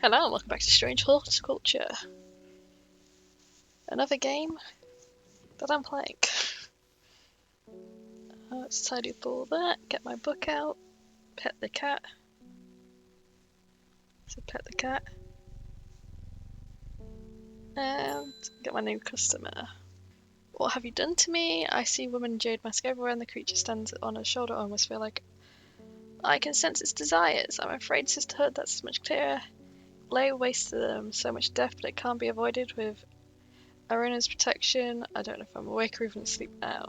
Hello and welcome back to Strange Horticulture. Another game that I'm playing. Let's tidy up all that, get my book out, pet the cat. So pet the cat. And get my new customer. What have you done to me? I see woman in jade mask everywhere and the creature stands on her shoulder. I almost feel like I can sense its desires. I'm afraid, sisterhood, that's much clearer. Lay waste to them. So much death, but it can't be avoided with Arena's protection. I don't know if I'm awake or even asleep now.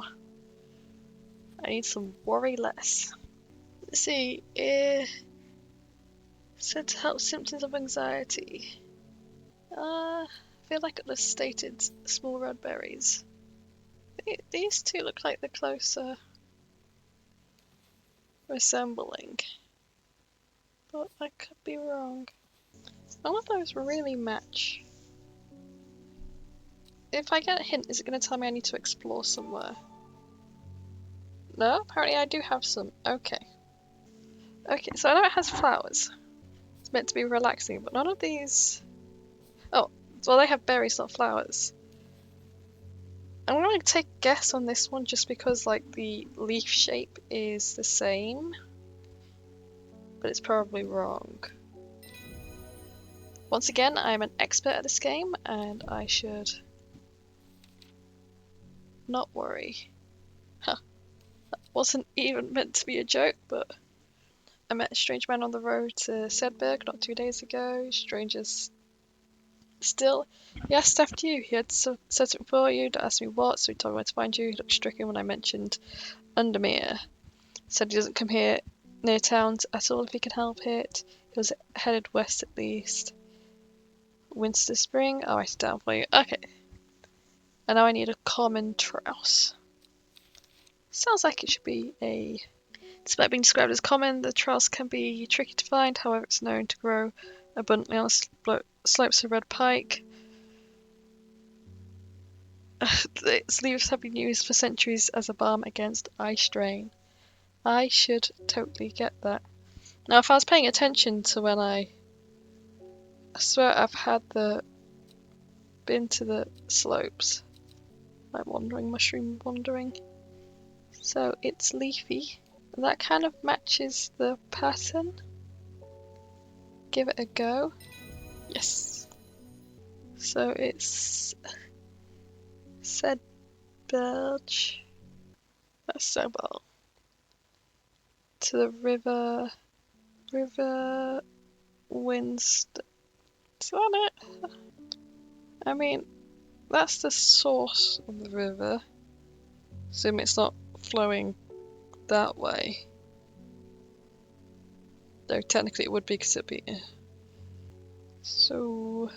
I need some worry less. Let's see, said to help symptoms of anxiety. I feel like it was stated small red berries. These two look like they're closer resembling, but I could be wrong. None of those really match. If I get a hint, is it going to tell me I need to explore somewhere? No, apparently I do have some. Okay. Okay, so I know it has flowers. It's meant to be relaxing, but none of these... Oh, well they have berries, not flowers. I'm going to take a guess on this one just because like the leaf shape is the same, but it's probably wrong. Once again, I'm an expert at this game and I should not worry. Huh. That wasn't even meant to be a joke, but I met a strange man on the road to Sedberg not 2 days ago. Strangers still. He asked after you. He had set it before you, asked me what, so he told me where to find you. He looked stricken when I mentioned Undermere. Said he doesn't come here near towns at all if he can help it. He was headed west at least. Winter spring. Oh, I sit down for you. Okay. And now I need a common trouse. Sounds like it should be a... Despite being described as common, the trouse can be tricky to find. However, it's known to grow abundantly on slopes of red pike. Its leaves have been used for centuries as a balm against eye strain. I should totally get that. Now, if I was paying attention to when I swear I've been to the slopes. My wandering mushroom wandering. So it's leafy. That kind of matches the pattern. Give it a go. Yes. So it's said birch. That's so well. To the river winds. Is that it? I mean, that's the source of the river. Assume it's not flowing that way. Though technically it would be because it'd be. So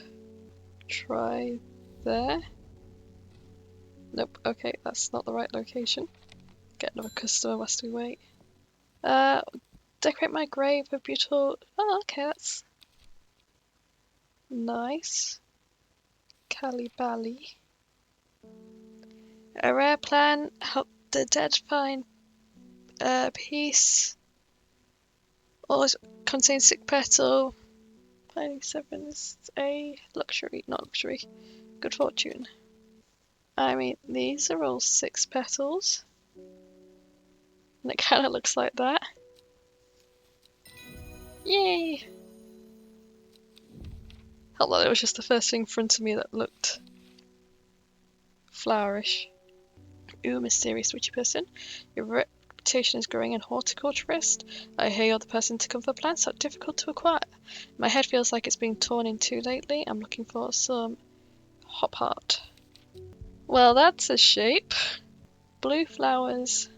try there. Nope, okay, that's not the right location. Get another customer whilst we wait. Decorate my grave with beautiful... Oh, okay, that's nice. Cali Bally. A rare plant, help the dead find peace. Always contains sick petal. Finding 7 is a luxury, not luxury. Good fortune. I mean, these are all 6 petals. And it kind of looks like that. Yay! Hello, it was just the first thing in front of me that looked flowerish. Ooh, mysterious witchy person. Your reputation is growing in horticulturist. I hear you're the person to come for plants that are difficult to acquire. My head feels like it's being torn in two lately. I'm looking for some hop heart. Well, that's a shape. Blue flowers.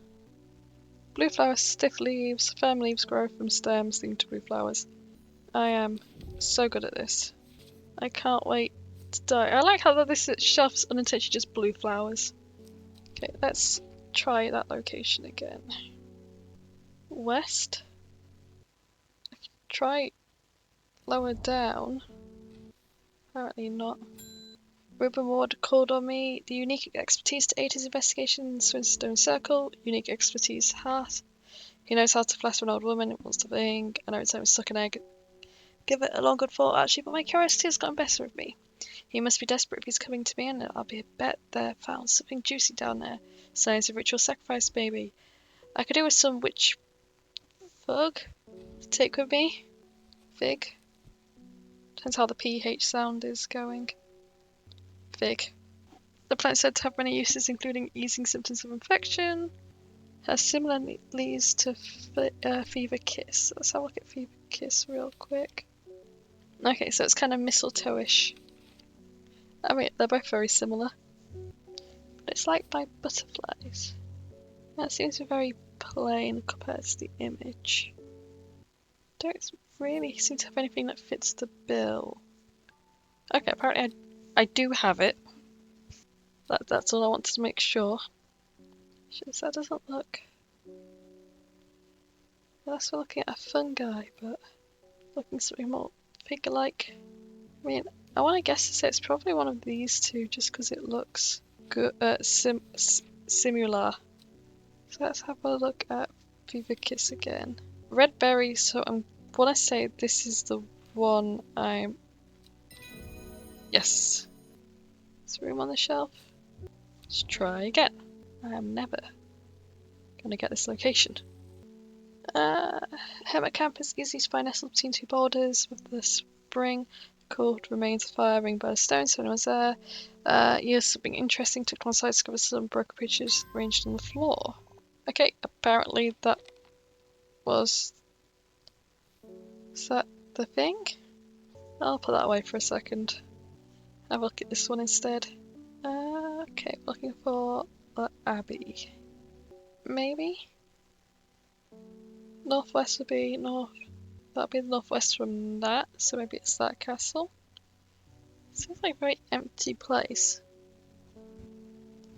Blue flowers, stiff leaves, firm leaves grow from stems leading to blue flowers. I am so good at this. I can't wait to die. I like how this shelf is unintentionally just blue flowers. Okay, let's try that location again. West. Try lower down. Apparently not. Ruben Ward called on me. The unique expertise to aid his investigation in the Swinstone Circle. Unique expertise heart. He knows how to flatter an old woman. It wants to thing. I know it's time to suck an egg. give it a long good thought actually, but my curiosity has gotten better of me. He must be desperate if he's coming to me, and I'll be a bet there found something juicy down there. Signs of ritual sacrifice, maybe. I could do with some witch fug to take with me. Fig. Depends how the PH sound is going. Fig. The plant is said to have many uses, including easing symptoms of infection. Has similar leads to fever kiss. Let's have a look at fever kiss real quick. Okay, so it's kind of mistletoe-ish. I mean, they're both very similar. But it's like by butterflies. That seems to be very plain compared to the image. Don't really seem to have anything that fits the bill. Okay, apparently I do have it. That's all I wanted to make sure. That doesn't look... Unless we're looking at a fungi, but looking something more figure-like. I mean, I want to guess to say it's probably one of these two, just because it looks good, similar. So let's have a look at Fever Kiss again. Red berry, so I want to say this is the one I'm... Yes. There's room on the shelf. Let's try again. I am never going to get this location. Hermit camp is easy to find, nestled between two boulders with the spring. Cold remains of fire ringed by a stone, so anyone's there. Here's something interesting. Took one side, discovered some broken pictures arranged on the floor. Okay, apparently that was... Is that the thing? I'll put that away for a second. Have a look at this one instead. Okay, looking for the Abbey. Maybe? Northwest would be north. That'd be the northwest from that, so maybe it's that castle. Seems like a very empty place.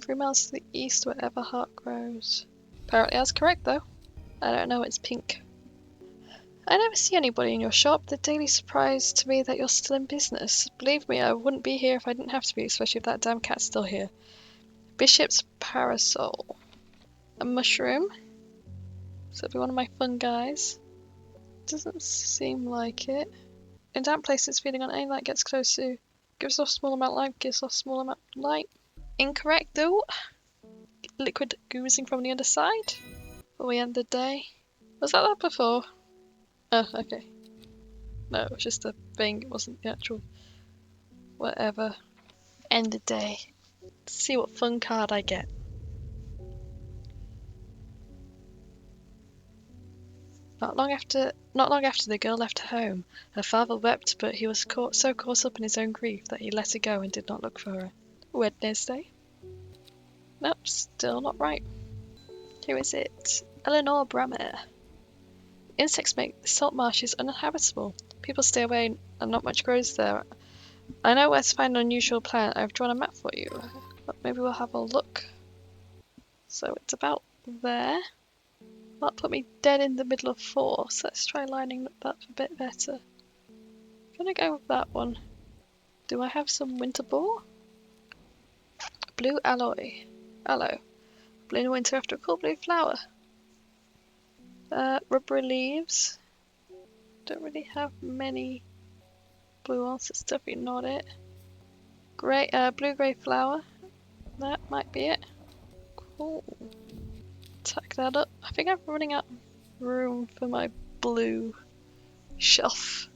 3 miles to the east, where Everheart grows. Apparently that's correct though. I don't know, it's pink. I never see anybody in your shop. The daily surprise to me that you're still in business. Believe me, I wouldn't be here if I didn't have to be, especially if that damn cat's still here. Bishop's parasol. A mushroom. So it'll be one of my fun guys. Doesn't seem like it. In damp places, feeding on any light gets close to. Gives off small amount of light, gives off small amount of light. Incorrect though. Liquid oozing from the underside. Before we end the day. Was that before? Oh, okay. No, it was just a thing, it wasn't the actual whatever. End the day. Let's see what fun card I get. Not long after the girl left home, her father wept, but he was so caught up in his own grief that he let her go and did not look for her. Wednesday? Nope, still not right. Who is it? Eleanor Brammer. Insects make the salt marshes uninhabitable. People stay away and not much grows there. I know where to find an unusual plant. I've drawn a map for you. But maybe we'll have a look. So it's about there. That put me dead in the middle of 4, so let's try lining that up a bit better. I'm gonna go with that one. Do I have some winter boar? Blue alloy. Aloe. Blue in winter after a cool blue flower. Rubbery leaves. Don't really have many blue ones, that's definitely not it. Blue-grey flower. That might be it. Cool. Tack that up. I think I'm running out of room for my blue shelf.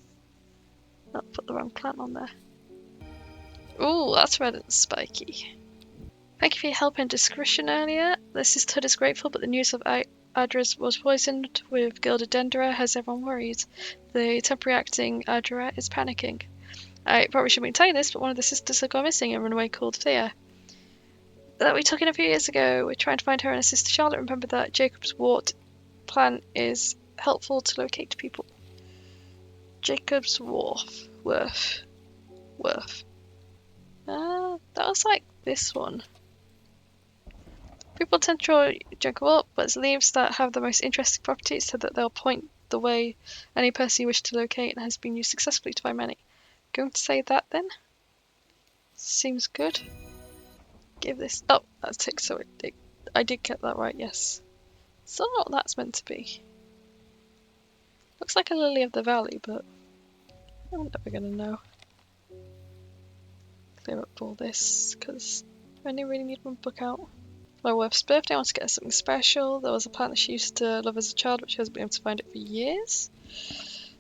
I'll put the wrong plant on there. Ooh, that's red and spiky. Thank you for your help and discretion earlier. The sisterhood is grateful, but the news of Adra's was poisoned with gilded dendra has everyone worried. The temporary acting Adra is panicking. I probably shouldn't tell you this, but one of the sisters had gone missing and run away called Thea. That we took in a few years ago. We're trying to find her and her sister Charlotte. Remember that Jacob's wart plan is helpful to locate people. Jacob's Worth. That was like this one. People tend to draw Jacob up, but it's leaves that have the most interesting properties so that they'll point the way any person you wish to locate and has been used successfully to find many. Going to say that then? Seems good. Give this... Oh, that's tick, so I did get that right, yes. Still not what that's meant to be. Looks like a lily of the valley, but I'm never gonna know. Clear up all this, because I only really need one book out. My wife's birthday, I want to get her something special. There was a plant that she used to love as a child, but she hasn't been able to find it for years.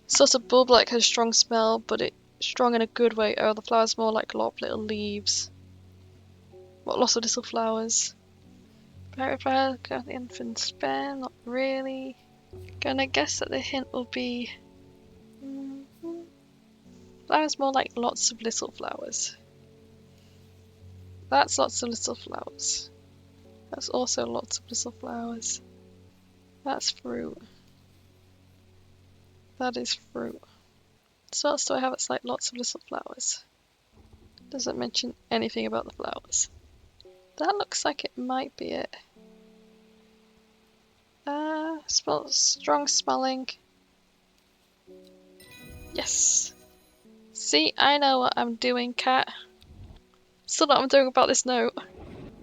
Sort of bulb-like, has a strong smell, but it's strong in a good way. Oh, the flowers more like a lot of little leaves. What, lots of little flowers. Berry flower, got the infant's fair, not really. Gonna guess that the hint will be... flowers more like lots of little flowers. That's lots of little flowers. That's also lots of little flowers. That's fruit. That is fruit. So what else do I have? It's like lots of little flowers. Doesn't mention anything about the flowers. That looks like it might be it. Smells strong smelling. Yes. See, I know what I'm doing, cat. Still know what I'm doing about this note.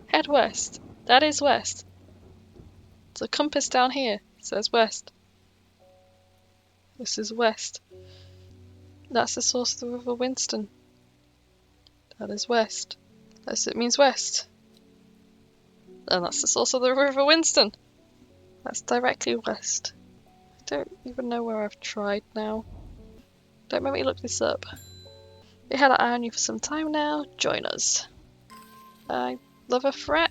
Head west. That is west. There's a compass down here. It says west. This is west. That's the source of the River Winston. That is west. It means west. And that's the source of the River Winston. That's directly west. I don't even know where I've tried now. Don't make me look this up. We had our eye on you for some time now. Join us. I love a threat.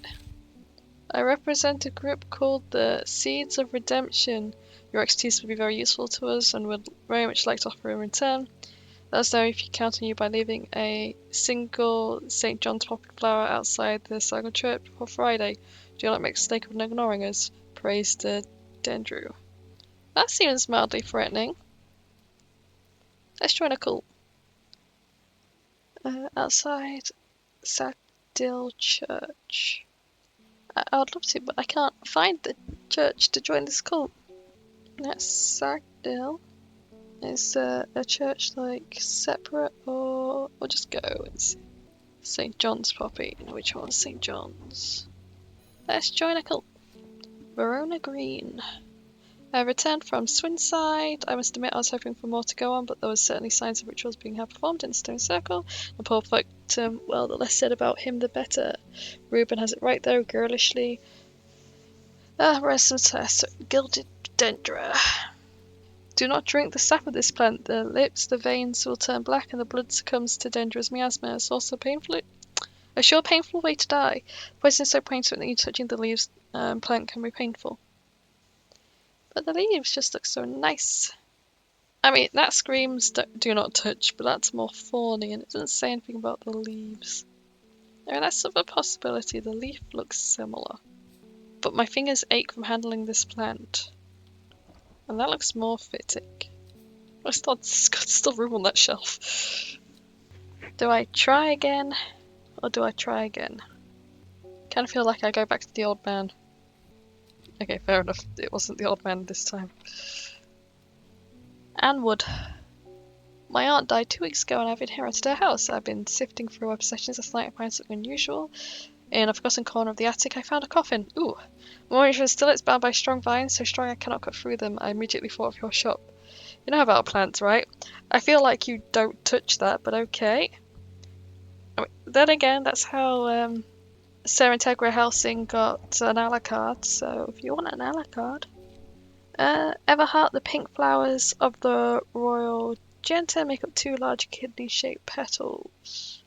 I represent a group called the Seeds of Redemption. Your expertise would be very useful to us and would very much like to offer in return. Let us know if you count on you by leaving a single St. John's poppy flower outside the Sagal Church before Friday. Do not make the mistake of ignoring us. Praise to Dendrew. That seems mildly threatening. Let's join a cult. Outside Sackdill Church. I would love to, but I can't find the church to join this cult. That's Sackdill. Is a church like separate, or we'll just go and see. St. John's poppy. Which one's St. John's? Let's join a cult. Verona Green. I returned from Swinside. I must admit I was hoping for more to go on, but there was certainly signs of rituals being performed in the stone circle. The poor victim, well, the less said about him, the better. Reuben has it right though, girlishly. Restless, gilded dendra. Do not drink the sap of this plant. The lips, the veins will turn black, and the blood succumbs to Dendra's miasma. It's also painful. A sure painful way to die. Poison is so painful that you touching the leaves plant can be painful. But the leaves just look so nice. I mean, that screams do not touch, but that's more thorny, and it doesn't say anything about the leaves. I mean, that's a possibility. The leaf looks similar. But my fingers ache from handling this plant. And that looks more fitting. It's got still room on that shelf. Do I try again? Or do I try again? Kind of feel like I go back to the old man. Okay, fair enough. It wasn't the old man this time. Anwood. My aunt died 2 weeks ago and I've inherited her house. I've been sifting through her possessions last night to find something unusual. In a forgotten corner of the attic, I found a coffin. Ooh. More unusual still, it's bound by strong vines, so strong I cannot cut through them. I immediately thought of your shop. You know about plants, right? I feel like you don't touch that, but okay. I mean, then again, that's how Sarah Integra Helsing got an a la carte, so if you want an a la carte. Everhart, the pink flowers of the royal genta make up 2 large kidney-shaped petals.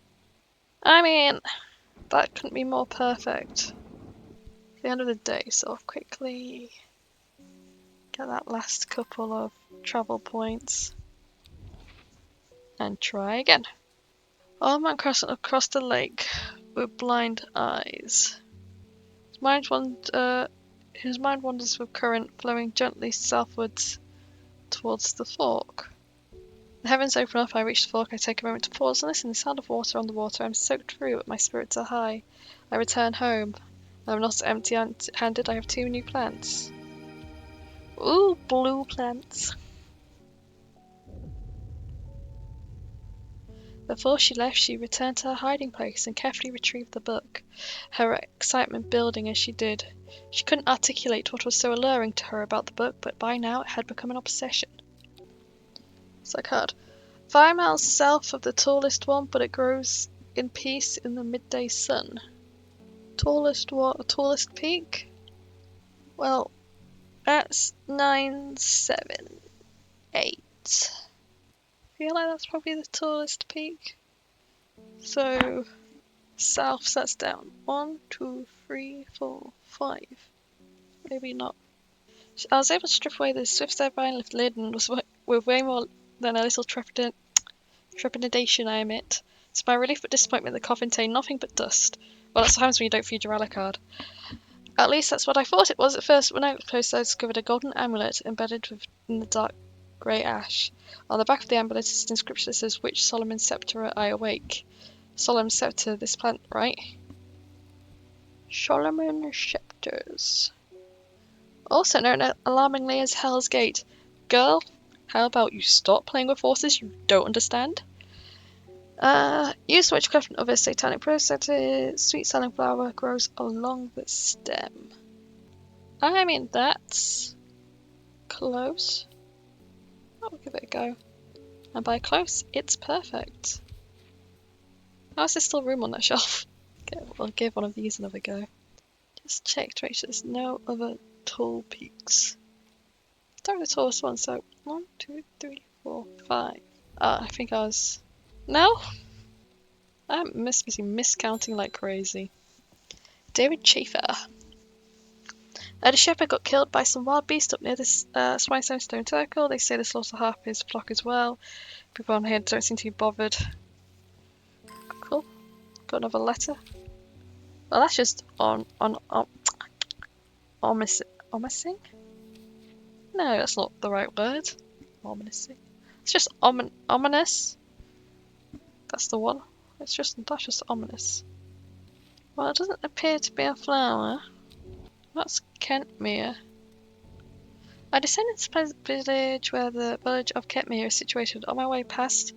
I mean, that couldn't be more perfect. At the end of the day, so I'll quickly get that last couple of travel points and try again. Old man crossing across the lake with blind eyes. His mind wanders with current flowing gently southwards towards the fork. The heavens open up, I reach the fork, I take a moment to pause and listen. The sound of water on the water. I'm soaked through, but my spirits are high. I return home. I'm not empty-handed, I have 2 new plants. Ooh, blue plants. Before she left, she returned to her hiding place and carefully retrieved the book, her excitement building as she did. She couldn't articulate what was so alluring to her about the book, but by now it had become an obsession. It's like hard. 5 miles south of the tallest one, but it grows in peace in the midday sun. Tallest what? Tallest peak? Well, that's 978. Feel like that's probably the tallest peak. So south, so that's down. 1, 2, 3, 4, 5. Maybe not. I was able to strip away the swift side vine lift lid and was with way more than a little trepidation, I admit. To my relief but disappointment, the coffin contained nothing but dust. Well, that's what happens when you don't feed your Alucard. At least that's what I thought it was at first. When I got close, I discovered a golden amulet embedded in the dark grey ash. On the back of the amulet is an inscription that says, "Which Solomon sceptre I awake." Solomon sceptre, this plant, right? Solomon sceptres. Also known alarmingly as Hell's Gate. Girl, how about you stop playing with forces you don't understand? Used witchcraft and other satanic processes, sweet smelling flower grows along the stem. I mean, that's close. I'll give it a go. And by close, it's perfect. How is there still room on that shelf? Okay, we'll give one of these another go. Just check to make sure there's no other tall peaks. Start with the tallest one, so 1, 2, 3, 4, 5. I think I was... No? I'm miscounting like crazy. David Schaefer. A shepherd got killed by some wild beast up near this Swinestone Stone Circle. They say they slaughter half his flock as well. People on here don't seem to be bothered. Cool. Got another letter. Well, that's just omising? No, that's not the right word. Ominousing. It's just ominous. That's the one. That's just ominous. Well, it doesn't appear to be a flower. That's Kentmere. I descended to the village where the village of Kentmere is situated. On my way past,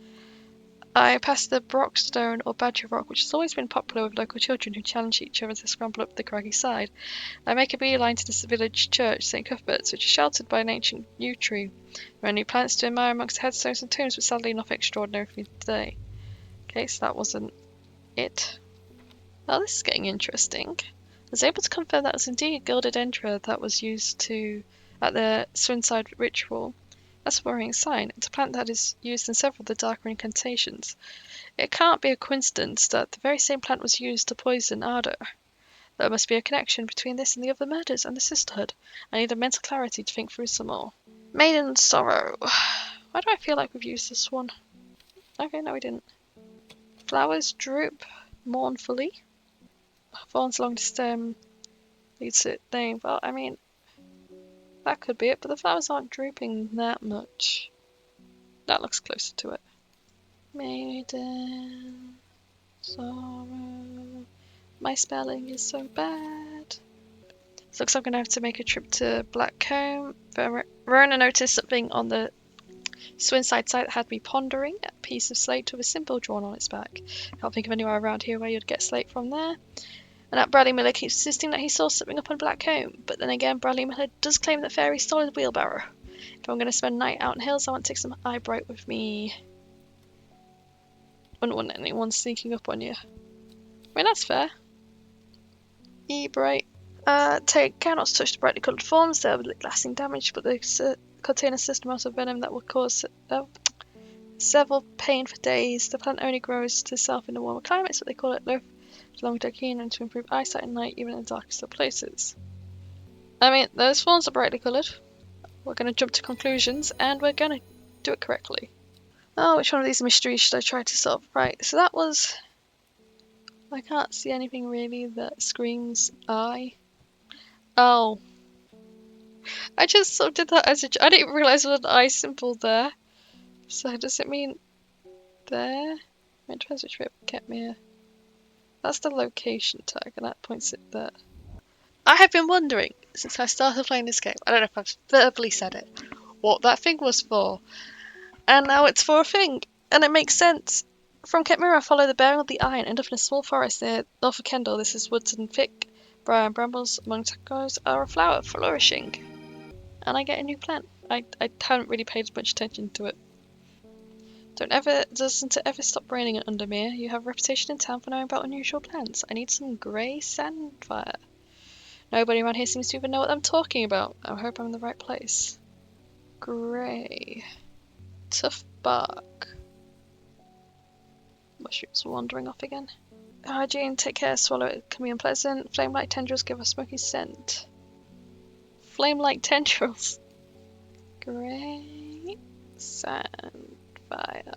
I passed the Brockstone or Badger Rock, which has always been popular with local children who challenge each other to scramble up the craggy side. I make a beeline to this village church, St. Cuthbert's, which is sheltered by an ancient yew tree. There are new plants to admire amongst the headstones and tombs, but sadly nothing extraordinary for me today. Okay, so that wasn't it. Well, this is getting interesting. I was able to confirm that was indeed a gilded entra that was used at the Swinside ritual. That's a worrying sign. It's a plant that is used in several of the darker incantations. It can't be a coincidence that the very same plant was used to poison Ardor. There must be a connection between this and the other murders and the sisterhood. I need a mental clarity to think through some more. Maiden Sorrow. Why do I feel like we've used this one? Okay, no we didn't. Flowers droop mournfully. Thorns along the stem leads to its name. Well, I mean, that could be it, but the flowers aren't drooping that much. That looks closer to it. Maiden Sorrow. My spelling is so bad. So looks like I'm going to have to make a trip to Blackcomb. Verona noticed something on the Swinside site that had me pondering. A piece of slate with a symbol drawn on its back. Can't think of anywhere around here where you'd get slate from there. And that Bradley Miller keeps insisting that he saw something up on Blackcomb. But then again, Bradley Miller does claim that fairies stole his wheelbarrow. If I'm going to spend a night out in hills, I want to take some eyebright with me. Wouldn't want anyone sneaking up on you. I mean, that's fair. E-bright. Take care not to touch the brightly coloured forms. They'll be lasting damage, but they contain a system amount of venom that will cause several pain for days. The plant only grows to itself in the warmer climates, but they call it low long keen and to improve eyesight at night, even in the darkest of places. I mean, those forms are brightly coloured. We're going to jump to conclusions, and we're going to do it correctly. Oh, which one of these mysteries should I try to solve? Right, so that was... I can't see anything really that screams I. Oh. I just sort of did that as a... I didn't realise there was an I symbol there. So does it mean there? It depends which way it kept me. That's the location tag, and that points it there. I have been wondering, since I started playing this game, I don't know if I've verbally said it, what that thing was for. And now it's for a thing, and it makes sense. From Kentmere, I follow the bearing of the eye and end up in a small forest near north of Kendal. This is woods and thick, briar and brambles among tacos are a flower flourishing. And I get a new plant. I haven't really paid much attention to it. Doesn't it ever stop raining at Undermere? You have a reputation in town for knowing about unusual plants. I need some grey sandfire. Nobody around here seems to even know what I'm talking about. I hope I'm in the right place. Grey. Tough bark. Mushrooms wandering off again. Hygiene, take care, swallow it can be unpleasant. Flame-like tendrils give a smoky scent. Flame-like tendrils. Grey sandfire.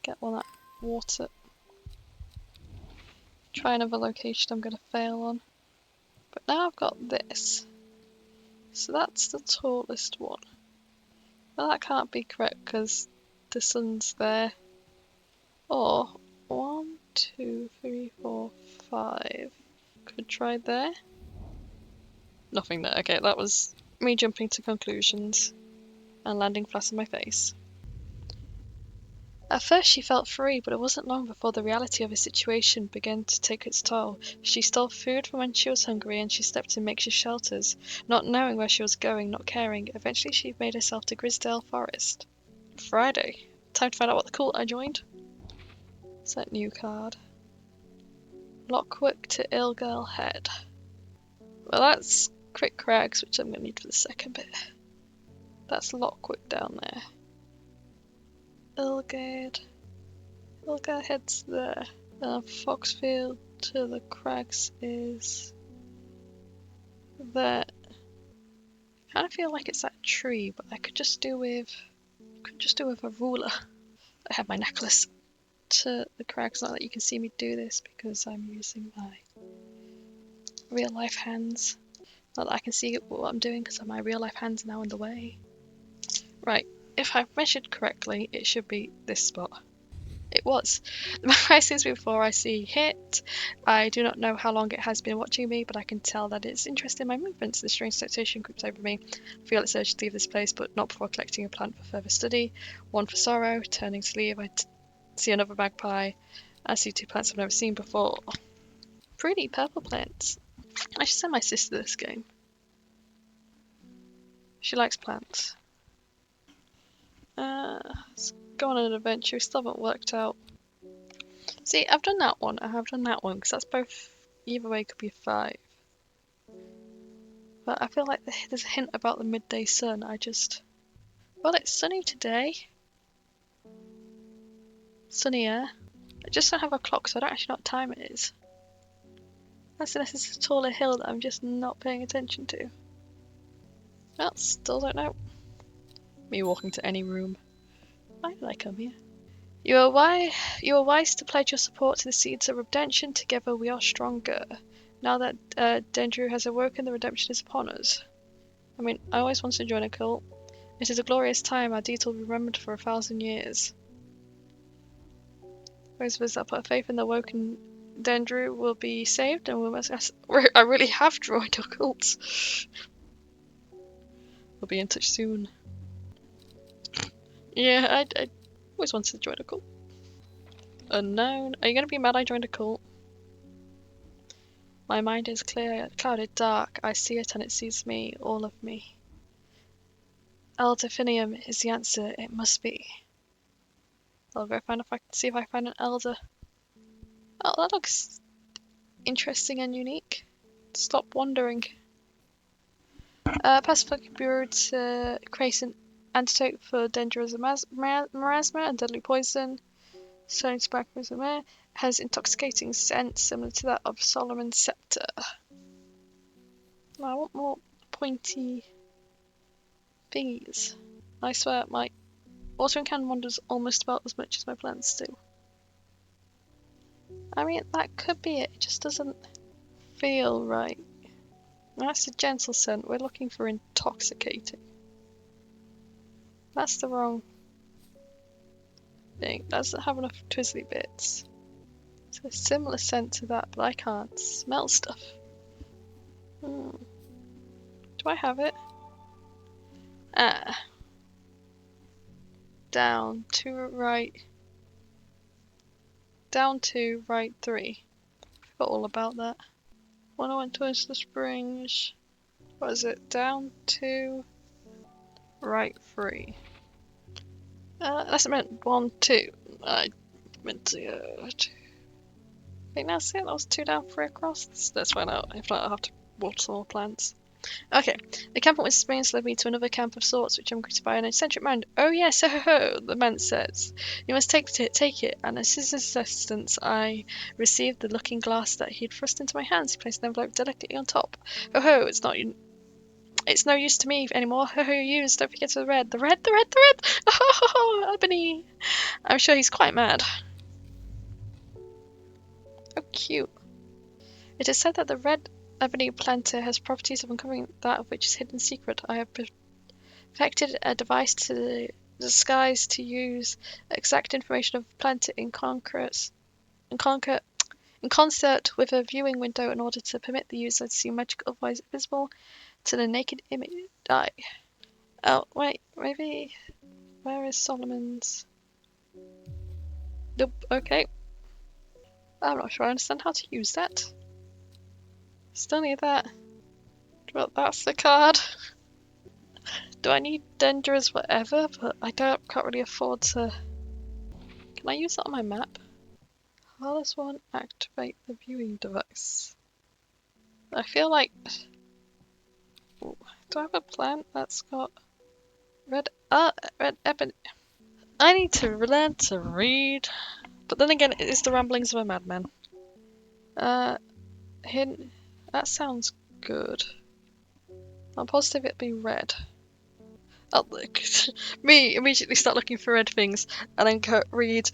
Get all that water. Try another location I'm going to fail on. But now I've got this. So that's the tallest one. Well, that can't be correct because the sun's there. Or 1, 2, 3, 4, 5. Could try there. Nothing there. Okay, that was me jumping to conclusions and landing flat on my face. At first she felt free, but it wasn't long before the reality of her situation began to take its toll. She stole food from when she was hungry, and she slept in makeshift shelters, not knowing where she was going, not caring. Eventually she made herself to Grisdale Forest. Friday. Time to find out what the cult I joined. Set new card. Lockwick to Ilgirl Head. Well, that's Crick Crags, which I'm going to need for the second bit. That's Lockwick down there. Ilgirl Head's there. Foxfield to the Crags is there. I kind of feel like it's that tree, but I could just do with a ruler. I have my necklace to the Crags. Not that you can see me do this because I'm using my real life hands. Not that I can see what I'm doing because my real life hands are now in the way. Right, if I've measured correctly, it should be this spot. It was. The price is before I see hit. I do not know how long it has been watching me, but I can tell that it's interested in my movements. The strange sensation creeps over me. I feel its urge to leave this place, but not before collecting a plant for further study. One for sorrow. Turning to leave, I see another magpie. I see 2 plants I've never seen before. Pretty purple plants. I should send my sister this game. She likes plants. Let's go on an adventure. We still haven't worked out. See, I've done that one. I have done that one because that's both. Either way could be a 5. But I feel like there's a hint about the midday sun. Well, it's sunny today. Sunnier. I just don't have a clock, so I don't actually know what time it is. Unless it's a taller hill that I'm just not paying attention to. Well, still don't know. Me walking to any room. Why did I come here? You are wise to pledge your support to the seeds of redemption. Together we are stronger. Now that Dendru has awoken, the redemption is upon us. I mean, I always wanted to join a cult. It is a glorious time. Our deeds will be remembered for 1,000 years. Those of us that put faith in the awoken Dendru will be saved, and we must. I really have joined a cult. We'll be in touch soon. Yeah, I always wanted to join a cult. Unknown. Are you going to be mad I joined a cult? My mind is clear, clouded dark. I see it and it sees me, all of me. Elder Finium is the answer. It must be. I'll go see if I find an elder. Oh, that looks interesting and unique. Stop wandering. Pacific Bureau to create an antidote for dangerous marasma and deadly poison. Stone tobacco has intoxicating scent similar to that of Solomon's scepter. I want more pointy thingies. I swear my watering can wanders almost about as much as my plants do. I mean, that could be it. It just doesn't feel right. That's a gentle scent. We're looking for intoxicating. That's the wrong thing. Doesn't have enough twizzly bits. It's a similar scent to that, but I can't smell stuff. Do I have it? Down, to right. Down 2, right 3. Forgot all about that. When I went towards the springs, what is it? Down 2, right 3. Unless I meant 1, 2. I meant to go 2. Wait, now see, that was 2 down, 3 across. Let's find out. If not, I'll have to water some more plants. Okay, the camp at Winter Springs led me to another camp of sorts, which I'm greeted by an eccentric man. Oh yes, ho ho ho, the man says. You must take it, and as his assistance I received the looking glass that he'd thrust into my hands. He placed an envelope delicately on top. Ho ho, it's no use to me anymore. Ho ho, use, don't forget the red. The red! Oh, Albany! I'm sure he's quite mad. Oh, cute. It is said that the red ebony planter has properties of uncovering that of which is hidden secret. I have perfected a device to disguise to use exact information of the planter in concert with a viewing window in order to permit the user to see magic otherwise invisible to the naked image eye. Oh, wait, maybe... Where is Solomon's? Nope, okay. I'm not sure I understand how to use that. Still need that. Well, that's the card. Do I need Dendra's whatever? But I can't really afford to... Can I use that on my map? How does one activate the viewing device? I feel like... Ooh, do I have a plant that's got red ebony? I need to learn to read. But then again, it is the ramblings of a madman. Hidden... That sounds good. I'm positive it'd be red. Oh, look. Me immediately start looking for red things and then read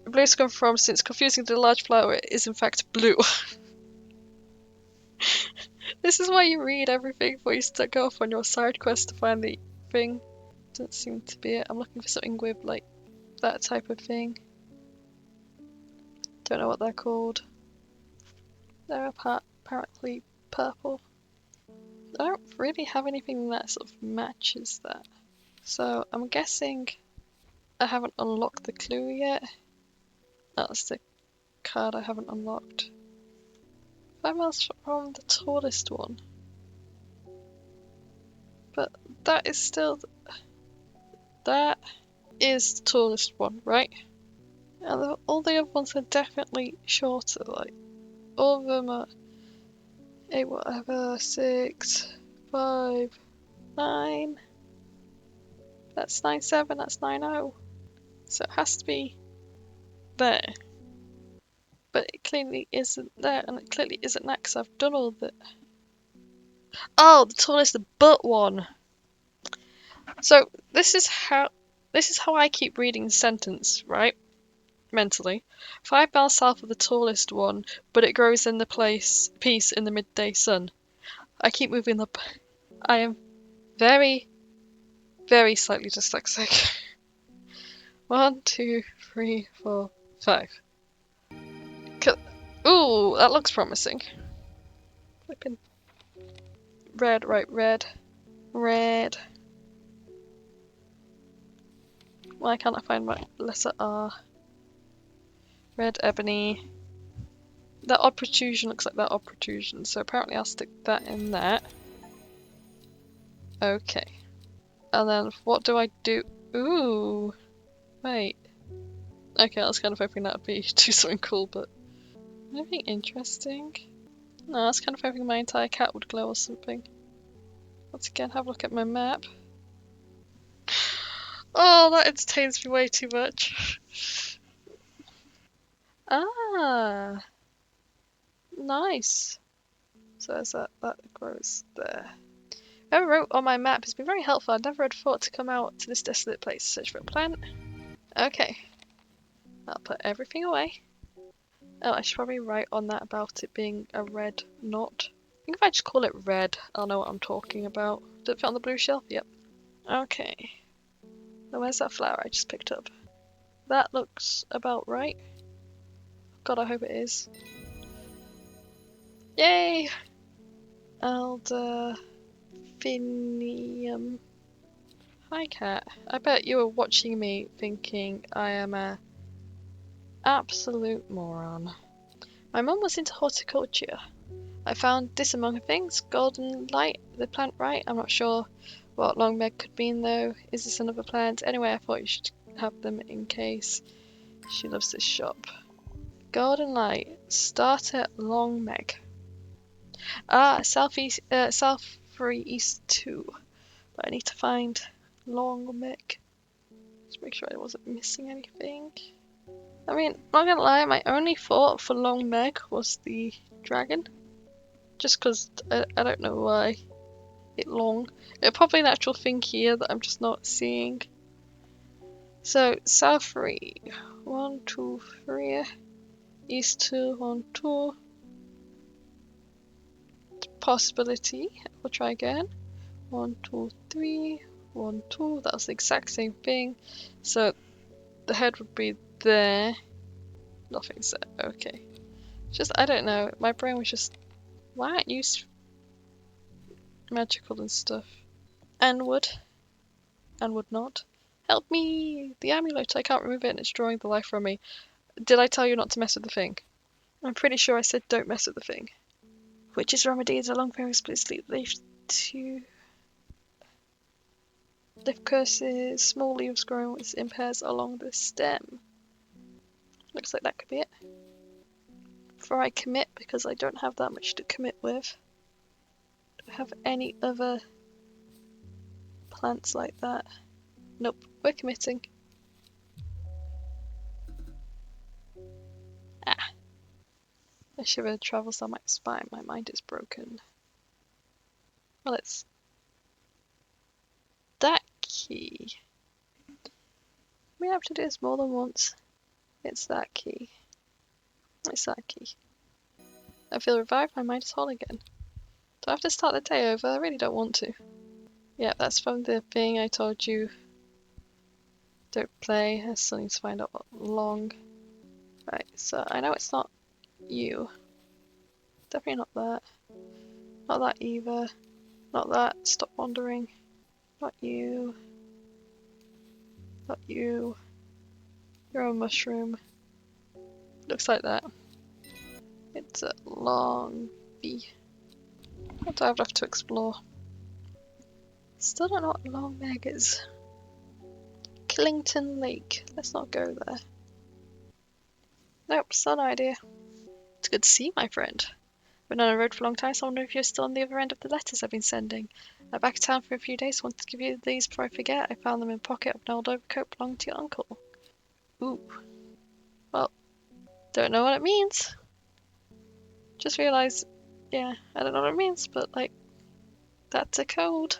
blue's come from since confusing the large flower is in fact blue. This is why you read everything before you go off on your side quest to find the thing. Doesn't seem to be it. I'm looking for something with like that type of thing. Don't know what they're called. They're apparently purple. I don't really have anything that sort of matches that. So I'm guessing I haven't unlocked the clue yet. That's the card I haven't unlocked. 5 miles from the tallest one. But that is still... That is the tallest one, right? And all the other ones are definitely shorter, like... All of them are... 8 whatever, 6, 5, 9... That's 9-7, that's 9-0. So it has to be there. But it clearly isn't there, and it clearly isn't that because I've done all the... Oh, the tallest, the butt one! So this is how I keep reading the sentence, right? Mentally. 5 miles south of the tallest one, but it grows in the peace in the midday sun. I keep moving up. I am very, very slightly dyslexic. 1, 2, 3, 4, 5. Ooh, that looks promising. Flipping. Red, right, red. Red. Why can't I find my letter R? Red ebony. That odd protrusion looks like that odd protrusion, so apparently I'll stick that in that. Okay. And then what do I do? Ooh. Wait. Okay, I was kind of hoping that would be do something cool, but anything interesting? No, I was kind of hoping my entire cat would glow or something. Once again, have a look at my map. Oh, that entertains me way too much. Ah, nice. So there's that grows there. Whoever wrote on my map has been very helpful. I never had thought to come out to this desolate place to search for a plant. Okay. I'll put everything away. Oh, I should probably write on that about it being a red knot. I think if I just call it red, I'll know what I'm talking about. Did it fit on the blue shelf? Yep. Okay. Now where's that flower I just picked up? That looks about right. God, I hope it is. Yay! Alderfinium. Hi, cat. I bet you were watching me thinking I am a absolute moron. My mum was into horticulture. I found this among her things. Golden light, the plant right? I'm not sure What long Meg could mean though? Is this another plant? Anyway, I thought you should have them in case. She loves this shop. Golden Light. Start at Long Meg. Ah, southeast, south 3 east 2. But I need to find Long Meg. Just make sure I wasn't missing anything. I mean, not gonna lie, my only thought for Long Meg was the dragon. Just because I don't know why it long. It's probably an actual thing here that I'm just not seeing. So, south 3. 1, 2, 3. East 2, 1, 2. Possibility. We'll try again. 1, 2, 3. 1, 2. That's the exact same thing. So, the head would be there. Nothing's there. Okay. Just, I don't know. My brain was just, why aren't you magical and stuff? And would not. Help me! The amulet, I can't remove it and it's drawing the life from me. Did I tell you not to mess with the thing? I'm pretty sure I said don't mess with the thing. Witch's remedy is a long period of split sleep. Leaf to lift curses, small leaves growing with in pairs along the stem. Looks like that could be it. Before I commit, because I don't have that much to commit with. Do I have any other plants like that? Nope, we're committing. Ah. A shiver travels down my spine. My mind is broken. Well, it's that key. We have to do this more than once. It's that key. It's that key. I feel revived. My mind is whole again. Do I have to start the day over? I really don't want to. Yeah, that's from the thing I told you. Don't play. I still need to find out what long. Right, so I know it's not you. Definitely not that. Not that either. Not that. Stop wandering. Not you. Not you. You're a mushroom. Looks like that. It's a long V. What do I have left to explore? Still don't know what Long Meg is. Killington Lake. Let's not go there. Nope, still no idea. It's good to see you, my friend. Been on the road for a long time, so I wonder if you're still on the other end of the letters I've been sending. I'm back in town for a few days, wanted to give you these before I forget. I found them in a pocket of an old overcoat belonging to your uncle. Ooh. Well, don't know what it means. Just realised, yeah, I don't know what it means, but like, that's a code.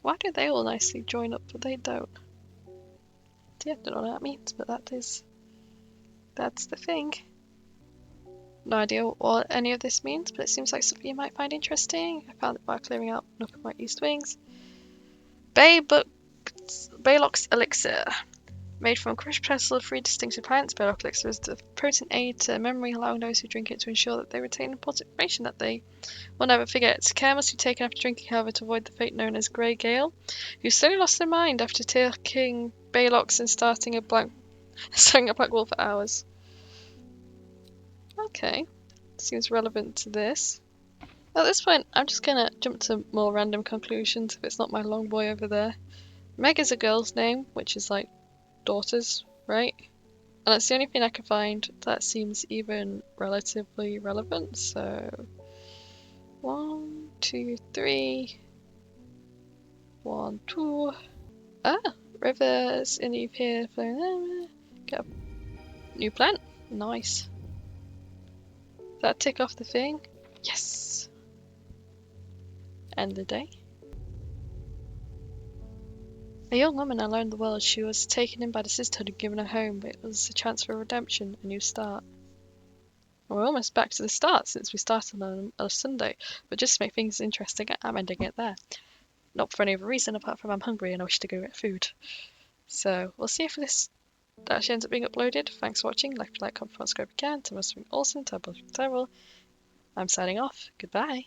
Why do they all nicely join up, but they don't? Yeah, I don't know what that means, but that's the thing. No idea what any of this means, but it seems like something you might find interesting. I found it while clearing out Nook of my east wings. Baylock's Elixir. Made from a crushed pestle of 3 distinctive plants, Baylock Elixir is a potent aid to memory, allowing those who drink it to ensure that they retain important information that they will never forget. Care must be taken after drinking, however, to avoid the fate known as Grey Gale, who slowly lost their mind after taking Baylocks and staring a black wall for hours. Okay, seems relevant to this. At this point, I'm just gonna jump to more random conclusions if it's not my long boy over there. Meg is a girl's name, which is like daughters, right? And that's the only thing I can find that seems even relatively relevant. So 1, 2, 3. 1, 2. Ah, rivers in the here. Get a new plant. Nice. Does that tick off the thing? Yes. End the day. A young woman alone in the world, she was taken in by the sisterhood and given a home, but it was a chance for redemption, a new start. We're almost back to the start since we started on a Sunday, but just to make things interesting, I'm ending it there. Not for any other reason apart from I'm hungry and I wish to go get food. So we'll see if this actually ends up being uploaded. Thanks for watching. Like, comment, subscribe if you can. Tell me something awesome. Tell me several. I'm signing off. Goodbye.